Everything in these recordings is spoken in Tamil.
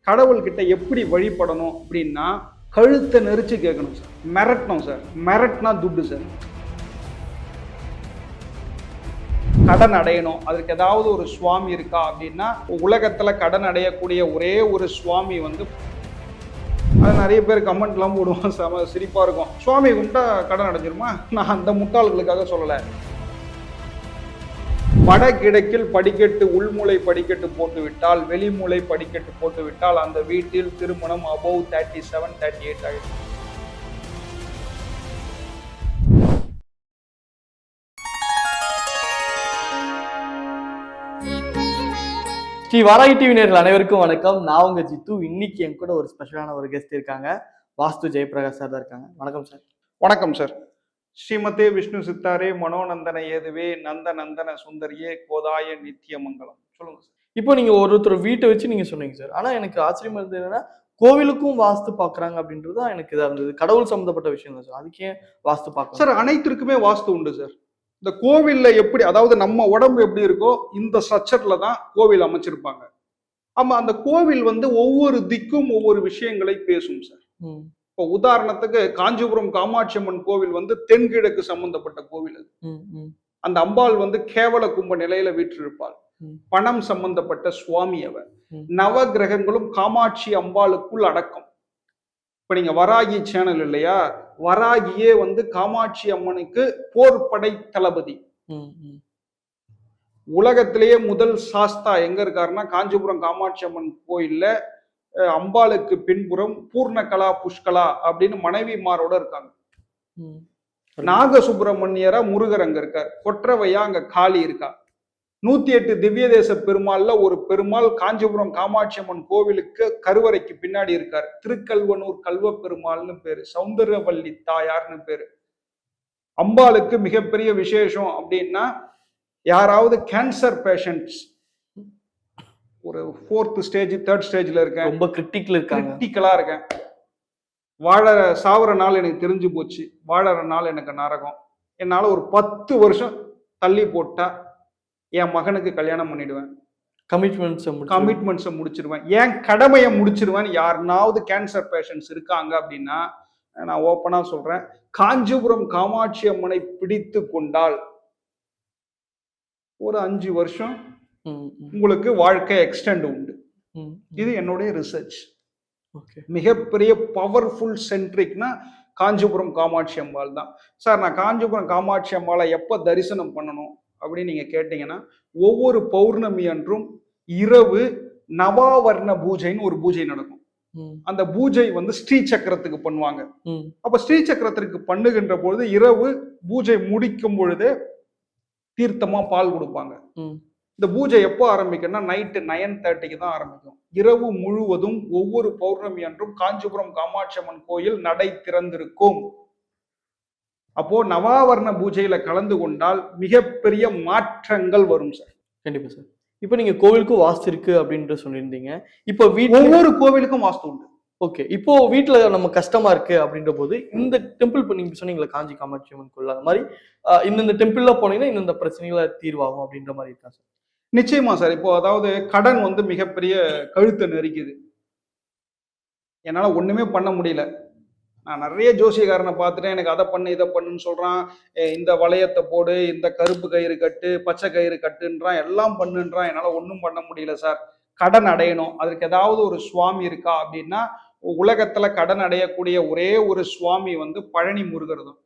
கடவுள்கிட்ட எப்படி வழிபடணும் அப்படின்னா கழுத்தை நெரிச்சு கேட்கணும் சார். மிரட்டணும் சார். மிரட்டினா துட்டு சார். கடன் அடையணும், அதற்கு ஏதாவது ஒரு சுவாமி இருக்கா அப்படின்னா உலகத்துல கடன் அடையக்கூடிய ஒரே ஒரு சுவாமி வந்து, அது நிறைய பேர் கமெண்ட்லாம் போடுவோம், செம சிரிப்பா இருக்கும். சுவாமி கும்பிட்டா கடன் அடைஞ்சிருமா? நான் அந்த முட்டாள்களுக்காக சொல்லலை. வடகிழக்கில் படிக்கட்டு உள்மூளை படிக்கட்டு போட்டுவிட்டால், வெளிமூளை படிக்கட்டு போட்டுவிட்டால் அந்த வீட்டில் திருமணம் above 37, 38 ஆகிடும். ஸ்ரீ வாராகி டிவி நேயர்கள் அனைவருக்கும் வணக்கம். நான் உங்க ஜித்து. இன்னைக்கு என் கூட ஒரு ஸ்பெஷலான ஒரு கெஸ்ட் இருக்காங்க. வாஸ்து ஜெயபிரகாஷ் சார் தான் இருக்காங்க. வணக்கம் சார். வணக்கம் சார். ஸ்ரீமதே விஷ்ணு சித்தாரே மனோநந்தன ஏதுவே நந்த நந்தன சுந்தரியே கோதாய நித்திய மங்கலம். சொல்லுங்க சார். இப்போ நீங்க ஒருத்தர் வீட்டை வச்சு நீங்க சொன்னீங்க சார். ஆனா எனக்கு ஆச்சரியமா இருந்தது என்னன்னா, கோவிலுக்கும் வாஸ்து பாக்குறாங்க அப்படின்றது தான் எனக்கு இதா இருந்தது. கடவுள் சம்பந்தப்பட்ட விஷயம் தான் சார். அதுக்கே வாஸ்து பாக்குறாங்க சார். அனைத்திற்குமே வாஸ்து உண்டு சார். இந்த கோவில்ல எப்படி, அதாவது நம்ம உடம்பு எப்படி இருக்கோ இந்த ஸ்ட்ரக்சர்ல தான் கோவில் அமைச்சிருப்பாங்க. ஆமா, அந்த கோவில் வந்து ஒவ்வொரு திக்கும் ஒவ்வொரு விஷயங்களை பேசும் சார். இப்போ உதாரணத்துக்கு காஞ்சிபுரம் காமாட்சி அம்மன் கோவில் வந்து தென்கிழக்கு சம்பந்தப்பட்ட கோவில். அது அந்த அம்பாள் வந்து கேவல கும்ப நிலையில வீற்றிருப்பாள். பணம் சம்பந்தப்பட்ட சுவாமி அவர். நவ கிரகங்களும் காமாட்சி அம்பாளுக்குள் அடக்கம். இப்ப நீங்க வராகி சேனல் இல்லையா, வராகியே வந்து காமாட்சி அம்மனுக்கு போர்படை தளபதி. உலகத்திலேயே முதல் சாஸ்தா எங்க இருக்காருன்னா காஞ்சிபுரம் காமாட்சி அம்மன் கோயில்ல அம்பாளுக்கு பின்புறம் பூர்ணகலா புஷ்கலா அப்படின்னு மனைவிமாரோட இருக்காங்க. நாக சுப்பிரமணியரா முருகர் அங்க இருக்கார். கொற்றவையா அங்க காளி இருக்கா. 108 திவ்ய தேச பெருமாள்ல ஒரு பெருமாள் காஞ்சிபுரம் காமாட்சி அம்மன் கோவிலுக்கு கருவறைக்கு பின்னாடி இருக்கார். திருக்கல்வனூர் கல்வ பெருமாள்னு பேரு. சௌந்தரவல்லி தாயார்னு பேரு. அம்பாளுக்கு மிகப்பெரிய விசேஷம் அப்படின்னா, யாராவது கேன்சர் பேஷண்ட்ஸ் ஒரு 4th ஸ்டேஜ் 3rd ஸ்டேஜ்ல இருக்கேன், ரொம்ப கிரிட்டிக்கலா இருக்கேன், சாவர நாள் எனக்கு தெரிஞ்சு போச்சு, வாழற நாள் எனக்கு நரகம், என்னால ஒரு 10 வருஷம் தள்ளி போட்டா என் மகனுக்கு கல்யாணம் பண்ணிடுவேன், கமிட்மெண்ட்ஸை முடிச்சிருவேன், என் கடமையை முடிச்சிருவேன். யாருனாவது கேன்சர் பேஷண்ட்ஸ் இருக்காங்க அப்படின்னா, நான் ஓப்பனா சொல்றேன், காஞ்சிபுரம் காமாட்சி அம்மனை பிடித்து கொண்டால் ஒரு 5 வருஷம் உங்களுக்கு வாழ்க்கை எக்ஸ்டெண்ட் உண்டு. இது என்னுடைய ரிசர்ச். மிகப்பெரிய பவர்ஃபுல் சென்ட்ரிக்னா காஞ்சிபுரம் காமாட்சி அம்பாள் தான் சார். நான் காஞ்சிபுரம் காமாட்சி அம்பாளை எப்ப தரிசனம் பண்ணணும் அப்படின்னு நீங்க கேட்டீங்கன்னா, ஒவ்வொரு பௌர்ணமி அன்றும் இரவு நவாவர்ண பூஜைன்னு ஒரு பூஜை நடக்கும். அந்த பூஜை வந்து ஸ்ரீ சக்கரத்துக்கு பண்ணுவாங்க. அப்ப ஸ்ரீ சக்கரத்திற்கு பண்ணுகின்ற பொழுது இரவு பூஜை முடிக்கும் பொழுது தீர்த்தமா பால் கொடுப்பாங்க. இந்த பூஜை எப்போ ஆரம்பிக்கும்னா நைட்டு 9:30க்கு தான் ஆரம்பிக்கும். இரவு முழுவதும் ஒவ்வொரு பௌர்ணமி அன்றும் காஞ்சிபுரம் காமாட்சி அம்மன் கோயில் நடை திறந்திருக்கும். அப்போ நவாவர்ண பூஜையில கலந்து கொண்டால் மிகப்பெரிய மாற்றங்கள் வரும் சார். கண்டிப்பா சார். இப்போ நீங்க கோவிலுக்கும் வாஸ்து இருக்கு அப்படின்ற சொல்லியிருந்தீங்க. இப்போ ஒவ்வொரு கோவிலுக்கும் வாஸ்து உண்டு. ஓகே. இப்போ வீட்டுல நம்ம கஷ்டமா இருக்கு அப்படின்ற போது இந்த டெம்பிள் இப்போ நீங்க சொன்னீங்களா காஞ்சி காமாட்சி அம்மன் கோயில், அந்த மாதிரி இந்த டெம்பிள்ல போனீங்கன்னா இந்த பிரச்சனைகளை தீர்வாகும் அப்படின்ற மாதிரி இருக்கா சார்? நிச்சயமா சார். இப்போ அதாவது கடன் வந்து மிகப்பெரிய கழுத்தை நெருக்குது, என்னால ஒண்ணுமே பண்ண முடியல. நான் நிறைய ஜோசியக்காரனை பார்த்துட்டேன், எனக்கு அதை பண்ணு இதை பண்ணுன்னு சொல்றான், இந்த வளையத்தை போடு, இந்த கருப்பு கயிறு கட்டு, பச்சை கயிறு கட்டுன்றான், எல்லாம் பண்ணுன்றான். என்னால ஒன்றும் பண்ண முடியல சார். கடன் அடையணும், அதற்கு ஏதாவது ஒரு சுவாமி இருக்கா அப்படின்னா உலகத்துல கடன் அடையக்கூடிய ஒரே ஒரு சுவாமி வந்து பழனி முருகர் தான்.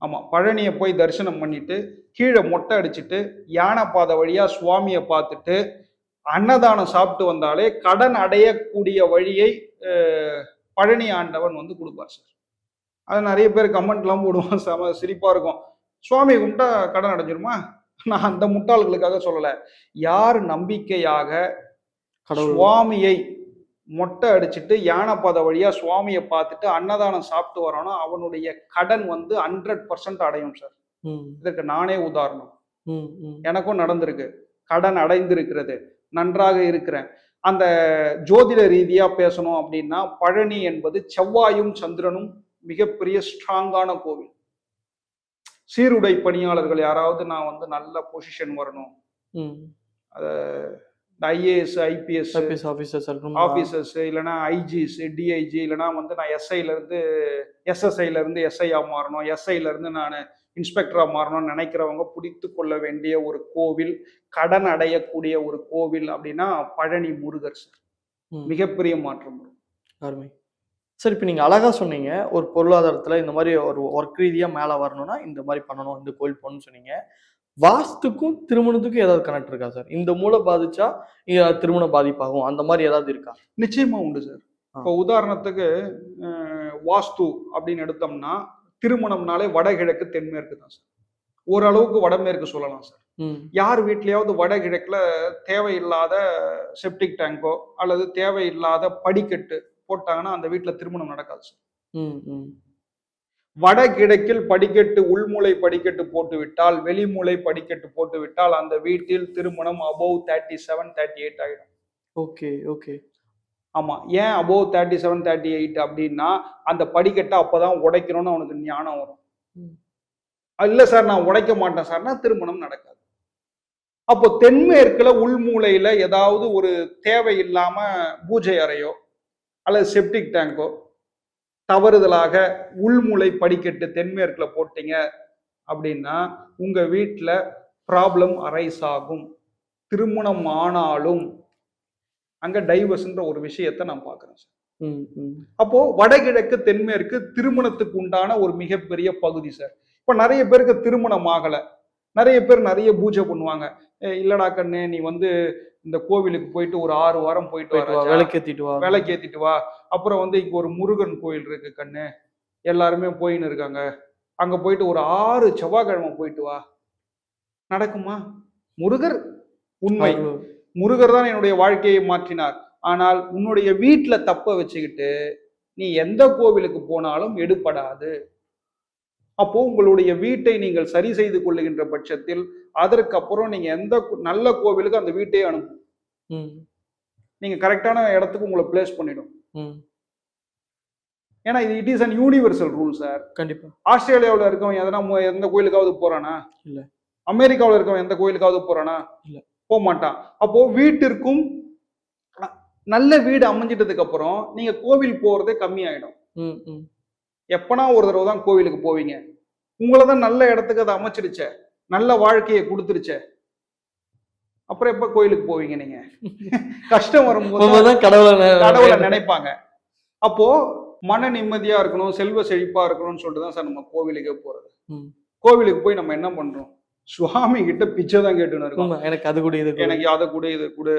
ஆமா, பழனியை போய் தரிசனம் பண்ணிட்டு கீழே மொட்டை அடிச்சுட்டு யானை பாதை வழியா சுவாமியை பார்த்துட்டு அன்னதானம் சாப்பிட்டு வந்தாலே கடன் அடையக்கூடிய வழியை பழனி ஆண்டவன் வந்து கொடுப்பார் சார். அது நிறைய பேர் கமெண்ட்லாம் போடுவோம், செம சிரிப்பா இருக்கும். சுவாமி கும்பிட்டா கடன் அடைஞ்சிருமா? நான் அந்த முட்டாள்களுக்காக சொல்லலை. யார் நம்பிக்கையாக சுவாமியை மொட்டை அடிச்சுட்டு யானை பாதை வழியா சுவாமியை பார்த்துட்டு அன்னதானம் சாப்பிட்டு வரானோ அவனுடைய கடன் வந்து 100% அடையும் சார். இதற்கு நானே உதாரணம். எனக்கும் நடந்திருக்கு, கடன் அடைந்திருக்கிறது, நன்றாக இருக்கிறேன். அந்த ஜோதிட ரீதியா பேசணும் அப்படின்னா பழனி என்பது செவ்வாயும் சந்திரனும் மிகப்பெரிய ஸ்ட்ராங்கான கோவில். சீருடை பணியாளர்கள் யாராவது நான் வந்து நல்ல பொசிஷன் வரணும், அத இந்த ஐஏஎஸ் ஐபிஎஸ் ஐபிஎஸ் ஆஃபீஸர்ஸ் இருக்கணும். ஆஃபீஸர்ஸ், இல்லைன்னா ஐஜிஸ் டிஐஜி, இல்லைன்னா வந்து நான் எஸ்ஐலேருந்து எஸ்எஸ்ஐலேருந்து எஸ்ஐயா மாறணும், எஸ்ஐலேருந்து நான் இன்ஸ்பெக்டராக மாறணும்னு நினைக்கிறவங்க பிடித்து கொள்ள வேண்டிய ஒரு கோவில், கடன் அடையக்கூடிய ஒரு கோவில் அப்படின்னா பழனி முருகர் சார். மிகப்பெரிய மாற்றம். அருமை சார். இப்போ நீங்கள் அழகாக சொன்னீங்க, ஒரு பொருளாதாரத்தில் இந்த மாதிரி ஒரு ஒர்க் ரீதியாக மேலே வரணும்னா இந்த மாதிரி பண்ணணும், இந்த கோயில் போகணும்னு சொன்னீங்க. வாஸ்துக்கும் திருமணத்துக்கும் ஏதாவது கனெக்ட் இருக்கா சார்? இந்த மூளை பாதிச்சா திருமணம் பாதிப்பாகும், அந்த மாதிரி ஏதாவது இருக்கா? நிச்சயமா உண்டு சார். இப்போ உதாரணத்துக்கு வாஸ்து அப்படின்னு எடுத்தோம்னா திருமணம்னாலே வடகிழக்கு தென்மேற்கு தான் சார். ஓரளவுக்கு வடமேற்கு சொல்லலாம் சார். யார் வீட்லயாவது வடகிழக்குல தேவையில்லாத செப்டிக் டேங்கோ அல்லது தேவையில்லாத படிக்கட்டு போட்டாங்கன்னா அந்த வீட்டுல திருமணம் நடக்காது சார். வடகிழக்கில் படிக்கட்டு, உள்மூளை படிக்கட்டு போட்டு விட்டால், வெளிமூளை படிக்கட்டு போட்டு விட்டால் அந்த வீட்டில் திருமணம் above 37, 38 ஆயிடும். Okay okay. ஆமா. ஏன் above 37, 38 அப்படின்னா அந்த படிக்கட்டை அப்பதான் உடைக்கணும்னு அவனுக்கு ஞானம் வரும். இல்ல சார் நான் உடைக்க மாட்டேன் சார்னா திருமணம் நடக்காது. அப்போ தென்மேற்குல உள்மூலையில ஏதாவது ஒரு தேவையில்லாம பூஜை அறையோ அல்லது செப்டிக் டேங்கோ தவறுதலாக உள்மூளை படிக்கட்டு தென்மேற்குல போட்டீங்க அப்படின்னா உங்க வீட்டுல ப்ராப்ளம் அரைஸ் ஆகும். திருமணம் ஆனாலும் அங்க டைவர்ஸ்ன்ற ஒரு விஷயத்தை நான் பாக்குறேன் சார். அப்போ வடகிழக்கு தென்மேற்கு திருமணத்துக்கு உண்டான ஒரு மிகப்பெரிய பகுதி சார். இப்ப நிறைய பேருக்கு திருமணம் ஆகல, நிறைய பேர் நிறைய பூஜை பண்ணுவாங்க. இல்லடா கண்ணு, நீ வந்து இந்த கோவிலுக்கு போயிட்டு ஒரு 6 வாரம் போயிட்டு வா, விளக்கேத்திட்டு வா. அப்புறம் வந்து இங்க ஒரு முருகன் கோயில் இருக்கு கண்ணு, எல்லாருமே போயின்னு இருக்காங்க, அங்க போயிட்டு ஒரு 6 செவ்வாய்க்கிழமை போயிட்டு வா. நடக்குமா? முருகர் உண்மை, முருகர் தான் என்னுடைய வாழ்க்கையை மாற்றினார். ஆனால் உன்னுடைய வீட்டுல தப்ப வச்சுக்கிட்டு நீ எந்த கோவிலுக்கு போனாலும் எடுபடாது. அப்போ உங்களுடைய வீட்டை நீங்கள் சரி செய்து கொள்ளுகின்ற பட்சத்தில் அதற்கப்புறம் நீங்க எந்த நல்ல கோவிலுக்கு அந்த வீட்டையே அனுப்பும். நீங்க கரெக்டான இடத்துக்கு உங்களை பிளேஸ் பண்ணிடும். ஏன்னா இது it is an universal rule sir. கண்டிப்பா. ஆஸ்திரேலியாவில் இருக்கவன் எதனா எந்த கோயிலுக்காவது போறானா? இல்ல. அமெரிக்காவில் இருக்கவன் எந்த கோயிலுக்காவது போறானா? இல்ல, போக மாட்டான். அப்போ வீட்டிற்கும் நல்ல வீடு அமைஞ்சிட்டதுக்கு அப்புறம் நீங்க கோவில் போறதே கம்மி ஆயிடும். எப்பனா ஒரு தடவை தான் கோவிலுக்கு போவீங்க. உங்களதான் நல்ல இடத்துக்கு அதை அமைச்சிருச்ச, நல்ல வாழ்க்கையை கொடுத்துருச்ச, அப்புறம் எப்ப கோயிலுக்கு போவீங்க நீங்க? கஷ்டம் வரும்போது கடவுளை நினைப்பாங்க. அப்போ மன நிம்மதியா இருக்கணும், செல்வ செழிப்பா இருக்கணும்னு சொல்லிட்டு தான் சார் நம்ம கோவிலுக்கே போறது. கோவிலுக்கு போய் நம்ம என்ன பண்றோம்? சுவாமி கிட்ட பிச்சை தான் கேட்டுன்னு இருக்கோம். எனக்கு அது கூட இது, எனக்கு அதை கூட இது கூட,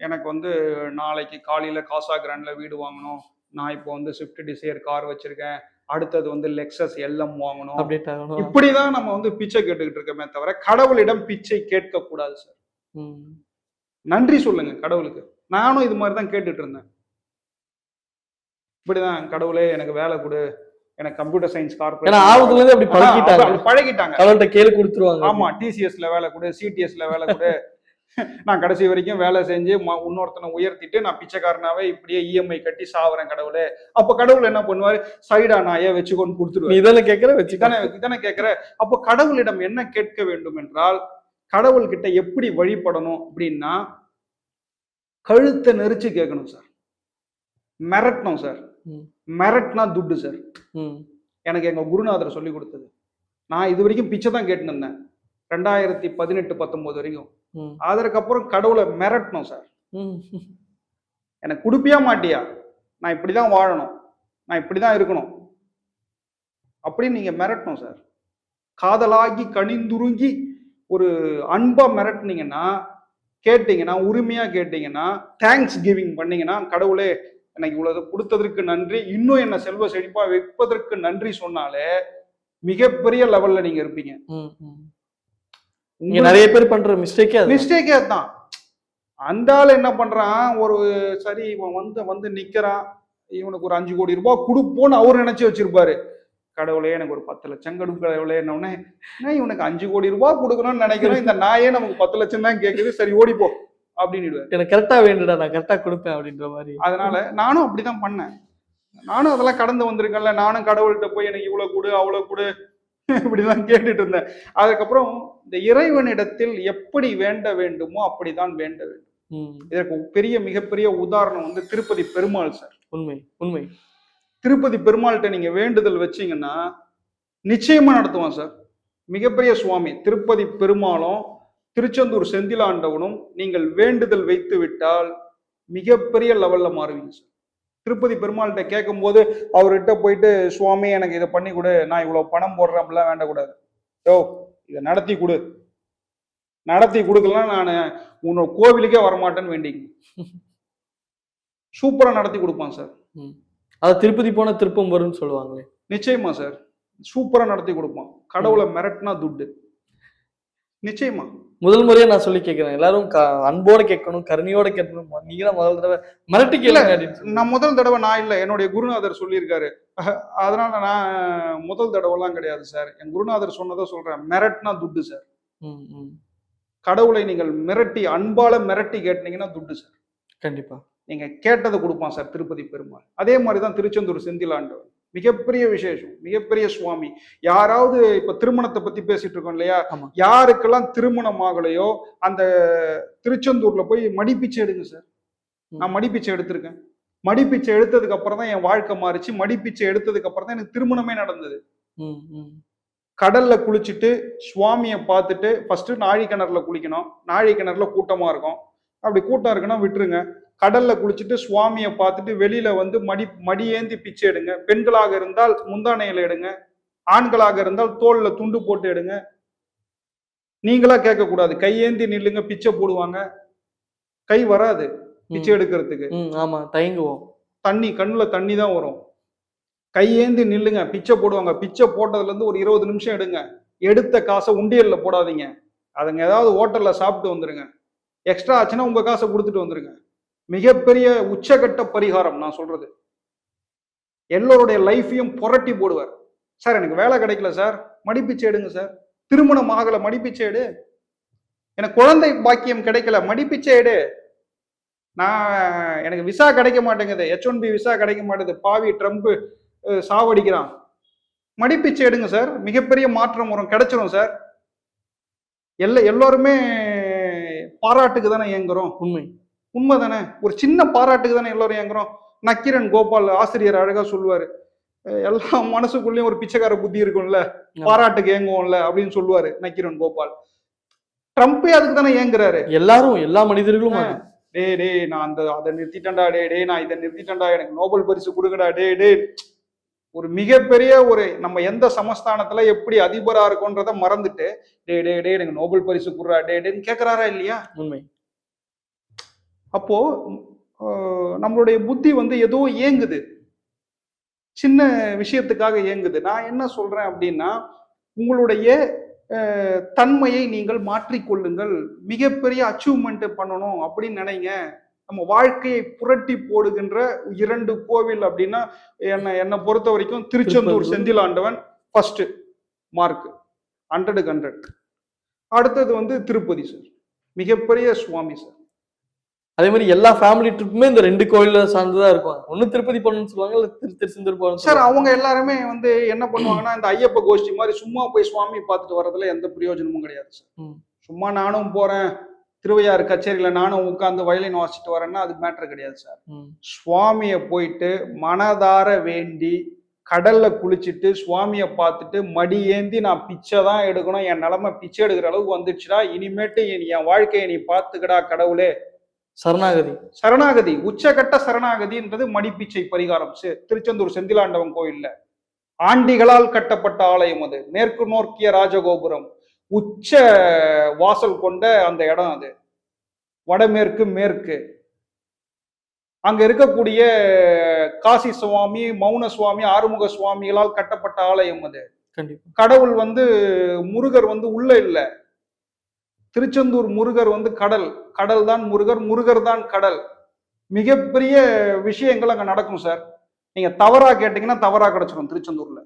எனக்கு வந்து நாளைக்கு காலையில காசா கிராண்ட்ல வீடு வாங்கணும், நான் இப்போ வந்து ஸ்விஃப்ட் டிசையர் கார் வச்சிருக்கேன், அடுத்தது வந்து லெக்ஸஸ் எல்எம் வாங்கணும், இப்படிதான் நம்ம வந்து பிச்சை கேட்டுக்கிட்டு இருக்கோமே தவிர கடவுளிடம் பிச்சை கேட்க கூடாது சார். நன்றி சொல்லுங்க கடவுளுக்கு. நானும் இது மாதிரி தான் கேட்டுட்டு இருந்தேன். இப்படிதான், கடவுளே எனக்கு வேலை கொடு, எனக்கு கம்ப்யூட்டர் சயின்ஸ் கார்பரேஷன் பழகிட்டாங்க, கடவுள்கிட்ட கேள்வி கொடுத்துருவாங்க. ஆமா, டிசிஎஸ்ல வேலை கொடு, சிடிஎஸ்ல வேலை கொடு. நான் கடைசி வரைக்கும் வேலை செஞ்சு இன்னொருத்தனை உயர்த்திட்டு நான் பிச்சைக்காரனாவே இப்படியே இஎம்ஐ கட்டி சாவுறேன் கடவுளே. அப்ப கடவுள் என்ன பண்ணுவாரு? சைடா நாயே வச்சுக்கொண்டு கொடுத்துருவாரு. இதனை கேட்கிற இதனை கேட்கிற. அப்போ கடவுளிடம் என்ன கேட்க வேண்டும் என்றால், கடவுள் கிட்ட எப்படி வழிபடணும் அப்படின்னா கழுத்தை நெரிச்சு கேட்கணும் சார். மிரட்டணும் சார். மிரட்னா துட்டு சார். எனக்கு எங்க குருநாதர் சொல்லி கொடுத்தது. நான் இது வரைக்கும் பிச்சை தான் கேட்டுன்னு இருந்தேன் 2018-19 வரைக்கும். அதற்கப்புறம் கடவுளை மிரட்டணும் சார். எனக்கு குடுப்பியா மாட்டியா, நான் இப்படிதான் வாழணும், நான் இப்படிதான் இருக்கணும் அப்படின்னு நீங்க மிரட்டணும் சார். காதலாகி கனிந்துருங்கி ஒரு அன்பா மிரட்டினீங்கன்னா, கேட்டீங்கன்னா, உரிமையா கேட்டீங்கன்னா, தேங்க்ஸ் கிவிங் பண்ணீங்கன்னா, கடவுளே எனக்கு இவ்வளவு கொடுத்ததற்கு நன்றி, இன்னும் என்ன செல்வ செழிப்பா வைப்பதற்கு நன்றி சொன்னாலே மிகப்பெரிய லெவல்ல நீங்க இருப்பீங்க. நிறைய பேர் பண்ற மிஸ்டேக்கே தான். அந்த ஆள் என்ன பண்றான், ஒரு சரி இவன் வந்து நிக்கிறான், இவனுக்கு ஒரு 5 கோடி ரூபாய் கொடுப்போன்னு அவர் நினைச்சு வச்சிருப்பாரு. கடவுளே எனக்கு ஒரு 10 லட்சம் கடும் கடவுளே, என்ன இவனுக்கு 5 கோடி ரூபாய் கொடுக்கணும்னு நினைக்கிறோம், இந்த நாயே நமக்கு 10 லட்சம் தான் கேட்குது, சரி ஓடிப்போ அப்படின்னு. எனக்கு கரெக்டா வேண்டுடா, நான் கரெக்டா கொடுப்பேன் அப்படின்ற மாதிரி. அதனால நானும் அப்படிதான் பண்ணேன். நானும் அதெல்லாம் கடந்து வந்திருக்கேன்ல. நானும் கடவுள்கிட்ட போய் எனக்கு இவ்வளவு கொடு அவ்வளவு கொடு இப்படிதான் கேட்டுட்டு இருந்தேன். அதுக்கப்புறம் இந்த இறைவனிடத்தில் எப்படி வேண்ட வேண்டுமோ அப்படிதான் வேண்ட வேண்டும். ம். இதற்கு மிகப்பெரிய உதாரணம் வந்து திருப்பதி பெருமாள் சார். உண்மை, உண்மை. திருப்பதி பெருமாள்கிட்ட நீங்க வேண்டுதல் வச்சீங்கன்னா நிச்சயமா நடத்துவான் சார். மிகப்பெரிய சுவாமி திருப்பதி பெருமாளும் திருச்செந்தூர் செந்திலாண்டவனும் நீங்கள் வேண்டுதல் வைத்து விட்டால் மிகப்பெரிய லெவல்ல மாறுவீங்க சார். திருப்பதி பெருமாள்கிட்ட கேட்கும் போது அவர்கிட்ட போயிட்டு சுவாமி எனக்கு இதை பண்ணி கொடு, நான் இவ்வளவு பணம் போடுறேன் அப்படிலாம் வேண்டக்கூடாது. யோ இதை நடத்தி கொடு, நடத்தி கொடுக்கலாம் நான் உன்னோட கோவிலுக்கே வரமாட்டேன்னு வேண்டிங்க. சூப்பரா நடத்தி கொடுப்பான் சார். அது திருப்பதி போன திருப்பம் வரும்னு சொல்லுவாங்களே. நிச்சயமா சார், சூப்பரா நடத்தி கொடுப்பான். கடவுளை மிரட்டினா துட்டு. நிச்சயமா முதல் முறையா நான் சொல்லி கேட்கிறேன். எல்லாரும் அன்போட கேட்கணும், கருணையோட கேட்கணும். நீங்க தான் முதல் தடவை மிரட்டி கேளுங்க அப்படின்னு. நான் முதல் தடவை நான் இல்ல, என்னுடைய குருநாதர் சொல்லியிருக்காரு. அதனால நான் முதல் தடவைலாம் கிடையாது சார். என் குருநாதர் சொன்னதை சொல்றேன். மிரட்டினா துட்டு சார். கடவுளை நீங்கள் மிரட்டி அன்பால மிரட்டி கேட்டீங்கன்னா துட்டு சார். கண்டிப்பா நீங்க கேட்டதை கொடுப்பான் சார் திருப்பதி பெருமாள். அதே மாதிரிதான் திருச்செந்தூர் செந்திலாண்டவன். மிகப்பெரிய விசேஷம், மிகப்பெரிய சுவாமி. யாராவது இப்ப திருமணத்தை பத்தி பேசிட்டு இருக்கோம் இல்லையா, யாருக்கெல்லாம் திருமணம் ஆகலையோ அந்த திருச்செந்தூர்ல போய் மடிப்பிச்சை எடுங்க சார். நான் மடிப்பிச்சை எடுத்திருக்கேன். மடிப்பிச்சை எடுத்ததுக்கு அப்புறம் தான் என் வாழ்க்கை மாறிச்சு. மடிப்பிச்சை எடுத்ததுக்கு அப்புறம் தான் எனக்கு திருமணமே நடந்தது. கடல்ல குளிச்சுட்டு சுவாமியை பார்த்துட்டு ஃபர்ஸ்ட் நாழி கிணறுல குளிக்கணும். நாழி கிணறுல கூட்டமா இருக்கும். அப்படி கூட்டம் இருக்குன்னா விட்டுருங்க. கடல்ல குளிச்சுட்டு சுவாமியை பார்த்துட்டு வெளியில வந்து மடியேந்தி பிச்சை எடுங்க. பெண்களாக இருந்தால் முந்தானையில எடுங்க, ஆண்களாக இருந்தால் தோல்ல துண்டு போட்டு எடுங்க. நீங்களா கேட்க கூடாது. கையேந்தி நில்லுங்க, பிச்சை போடுவாங்க. கை வராது பிச்சை எடுக்கிறதுக்கு. ஆமா, தயங்குவோம். தண்ணி கண்ணுல தண்ணி தான் வரும். கையேந்தி நில்லுங்க, பிச்சை போடுவாங்க. பிச்சை போட்டதுல இருந்து ஒரு 20 நிமிஷம் எடுங்க. எடுத்த காசை உண்டியல்ல போடாதீங்க. அதுங்க ஏதாவது ஹோட்டல்ல சாப்பிட்டு வந்துருங்க. எக்ஸ்ட்ரா ஆச்சுன்னா உங்க காசை கொடுத்துட்டு வந்துருங்க. மிகப்பெரிய உச்சகட்ட பரிகாரம் நான் சொல்றது. எல்லோருடைய லைஃபையும் புரட்டி போடுவார். சார் எனக்கு வேலை கிடைக்கல சார், மடிப்பிச்சை எடுங்க சார். திருமணம் ஆகல, மடிப்பிச்சை எடு. எனக்கு குழந்தை பாக்கியம் கிடைக்கல, மடிப்பிச்சை எடு. எனக்கு விசா கிடைக்க மாட்டேங்குது, H1B விசா கிடைக்க மாட்டேங்குது, பாவி ட்ரம்ப் சாவடிக்கிறான், மடிப்பிச்சை எடுங்க சார். மிகப்பெரிய மாற்றம் வரும், கிடைச்சிரும் சார். எல்லோருமே பாராட்டுக்கு தானே இயங்குறோம். உண்மை தானே. ஒரு சின்ன பாராட்டுக்கு தானே எல்லாரும் இயங்குறோம். நக்கீரன் கோபால் ஆசிரியர் அழகா சொல்லுவாரு, எல்லா மனசுக்குள்ளயும் ஒரு பிச்சைக்கார புத்தி இருக்கும்ல, பாராட்டுக்கு ஏங்குவோம்ல அப்படின்னு சொல்லுவாரு நக்கீரன் கோபால். ட்ரம்ப்பே அதுக்கு தானே ஏங்குறாரு. எல்லாரும், எல்லா மனிதர்களும் டே நான் அதை நிறுத்திட்டேன்டா, டே நான் இதை நிறுத்திட்டேன்டா, எனக்கு நோபல் பரிசு கொடுங்கடா, டே ஒரு மிகப்பெரிய நம்ம எந்த சமஸ்தானத்துல எப்படி அதிபரா இருக்கோன்றத மறந்துட்டு டே எனக்கு நோபல் பரிசு கொடுறா டேன்னு கேட்கிறாரா இல்லையா? உண்மை. அப்போ நம்மளுடைய புத்தி வந்து ஏதோ ஏங்குது, சின்ன விஷயத்துக்காக ஏங்குது. நான் என்ன சொல்றேன் அப்படின்னா, உங்களுடைய தன்மையை நீங்கள் மாற்றிக்கொள்ளுங்கள். மிகப்பெரிய அச்சீவ்மெண்ட் பண்ணணும் அப்படின்னு நினைங்க. நம்ம வாழ்க்கையை புரட்டி போடுகின்ற 2 கோவில் அப்படின்னா என்னை பொறுத்த வரைக்கும் திருச்செந்தூர் செந்திலாண்டவன் ஃபர்ஸ்ட் மார்க், 100க்கு 100. அடுத்தது வந்து திருப்பதி சார், மிகப்பெரிய சுவாமி சார். அதே மாதிரி எல்லா ஃபேமிலி ட்ரிப்புமே இந்த 2 கோயில சார்ந்துதான் இருக்கும். ஒண்ணு திருப்பதி போகணும்னு சொல்லுவாங்க, இல்ல திருச்செந்தூர் போகணும் சார். அவங்க எல்லாருமே வந்து என்ன பண்ணுவாங்கன்னா, இந்த ஐயப்ப கோஷ்டி மாதிரி சும்மா போய் சுவாமி பார்த்துட்டு வர்றதுல எந்த பிரயோஜனமும் கிடையாது சார். சும்மா நானும் போறேன் திருவையாறு கச்சேரியில நானும் உட்கார்ந்து வயலின் வாசிச்சுட்டு வரேன்னா அது மேட்டர் கிடையாது சார். சுவாமியை போயிட்டு மனதார வேண்டி கடல்ல குளிச்சுட்டு சுவாமியை பார்த்துட்டு மடி ஏந்தி நான் பிச்சை தான் எடுக்கணும், என் நிலைமை பிச்சை எடுக்கிற அளவுக்கு வந்துடுச்சுடா, இனிமேட்டு என் வாழ்க்கையை நீ பார்த்துக்கடா கடவுளே, சரணாகதி. சரணாகதி, உச்சகட்ட சரணாகதின்றது மடிப்பிச்சை பரிகாரம். திருச்செந்தூர் செந்திலாண்டவன் கோயில்ல ஆண்டிகளால் கட்டப்பட்ட ஆலயம் அது. மேற்கு நோக்கிய ராஜகோபுரம், உச்ச வாசல் கொண்ட அந்த இடம் அது. வடமேற்கு மேற்கு. அங்க இருக்கக்கூடிய காசி சுவாமி, மௌன சுவாமி, ஆறுமுக சுவாமிகளால் கட்டப்பட்ட ஆலயம் அது. கடவுள் வந்து முருகர் வந்து உள்ள இல்ல. திருச்செந்தூர் முருகர் வந்து கடல், கடல் தான் முருகர், முருகர் தான் கடல். மிகப்பெரிய விஷயங்கள் அங்க நடக்கும் சார். நீங்க தவறா கேட்டீங்கன்னா தவறா கிடைச்சிடும் திருச்செந்தூர்ல.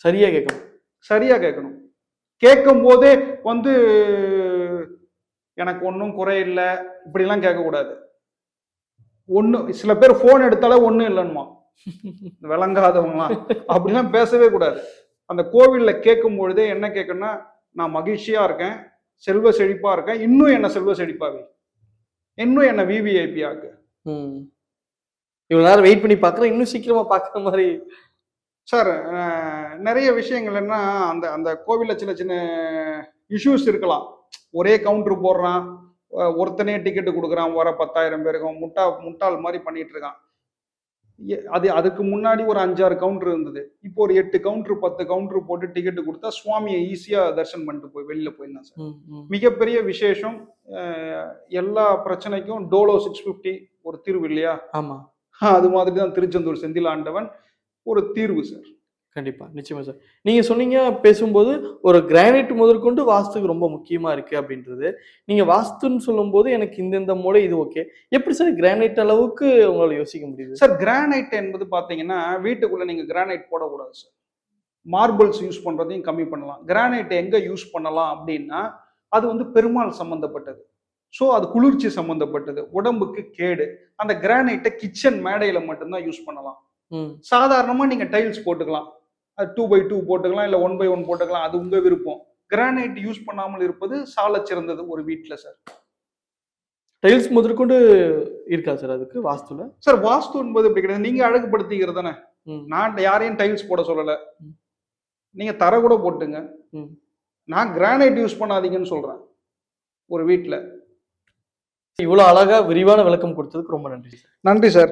சரியா கேட்கணும், சரியா கேட்கணும். கேட்கும் போதே வந்து எனக்கு ஒன்றும் குறை இல்லை இப்படிலாம் கேட்கக்கூடாது. சில பேர் போன் எடுத்தாலே ஒன்றும் இல்லைன்னுமா, விளங்காதவங்களாம் அப்படிலாம் பேசவே கூடாது. அந்த கோவில்ல கேட்கும் பொழுதே என்ன கேட்கணும்னா, நான் மகிழ்ச்சியா இருக்கேன், செல்வ செழிப்பா இருக்கேன், இன்னும் என்ன செல்வ செழிப்பாவே, இன்னும் என்ன விவிஐபி ஆக்கு. ம். இவ்வளவு நேரம் வெயிட் பண்ணி பார்க்குறேன். இன்னும் சீக்கிரமா பார்க்குற மாரி. சார் நெறைய விஷயங்கள் என்ன, அந்த அந்த கோவில்ல சின்ன சின்ன இஷ்யூஸ் இருக்கலாம். ஒரே கவுண்டர் போடுறான். ஒருத்தனே டிக்கெட் குடுக்குறான் வர 10,000 பேருக்கு. அவன் முட்டாள் மாரி பண்ணிட்டு இருக்கான். அதுக்கு முன்னாடி ஒரு 5, 6 கவுண்டர் இருந்தது. இப்போ ஒரு 8 கவுண்டர், 10 கவுண்டர் போட்டு டிக்கெட் குடுத்தா சுவாமிய ஈஸியா தரிசனம் பண்ணிட்டு வெளில போயிடலாம் சார். ம், ம். மிகப்பெரிய விசேஷம். அ எல்லா பிரச்சனைக்கும் டோலோ 650 ஒரு தீர்வு இல்லையா? ஆமா. அது மாதிரி தான் திருச்செந்தூர் செந்தில் ஆண்டவன் ஒரு தீர்வு சார். கண்டிப்பா. நிச்சயமா சார். நீங்க சொன்னீங்க பேசும்போது, ஒரு கிரானைட் முதற்கொண்டு வாஸ்துக்கு ரொம்ப முக்கியமா இருக்கு அப்படின்றது. நீங்க வாஸ்துன்னு சொல்லும்போது எனக்கு இந்த மூலை இது ஓகே. எப்படி சார் கிரானைட் அளவுக்கு உங்களால யோசிக்க முடியுது? சார் கிரானைட் என்பது பார்த்தீங்கன்னா, வீட்டுக்குள்ள நீங்க கிரானைட் போடக்கூடாது சார். மார்பிள்ஸ் யூஸ் பண்றதையும் கம்மி பண்ணலாம். கிரானைட் எங்க யூஸ் பண்ணலாம் அப்படின்னா, அது வந்து பெருமாள் சம்பந்தப்பட்டது. ஸோ அது குளிர்ச்சி சம்பந்தப்பட்டது. உடம்புக்கு கேடு. அந்த கிரானைட்ட கிச்சன் மேடையில மட்டும் தான் யூஸ் பண்ணலாம். ம். சாதாரணமா நீங்க டைல்ஸ் போட்டுக்கலாம். அது 2x2 போட்டுக்கலாம், இல்ல 1x1 போட்டுக்கலாம். அது உங்க விருப்பம். கிரானைட் யூஸ் பண்ணாமல் இருப்பது சாலச் சிறந்தது ஒரு வீட்ல சார். டைல்ஸ் முதற்கொண்டு இருக்கா சார் அதுக்கு வாஸ்துல? சார் வாஸ்து என்பது இப்படி கிடையாது. நீங்க அழகுபடுத்திக்கிறது தானே. ம். நான் யாரையும் டைல்ஸ் போட சொல்லல. ம். நீங்க தரை கூட போட்டுங்க. ம். நான் கிரானைட் யூஸ் பண்ணாதீங்கன்னு சொல்றேன். ஒரு வீட்ல. இவ்வளவு அழகா விரிவான விளக்கம் கொடுத்ததுக்கு ரொம்ப நன்றி சார். நன்றி சார்.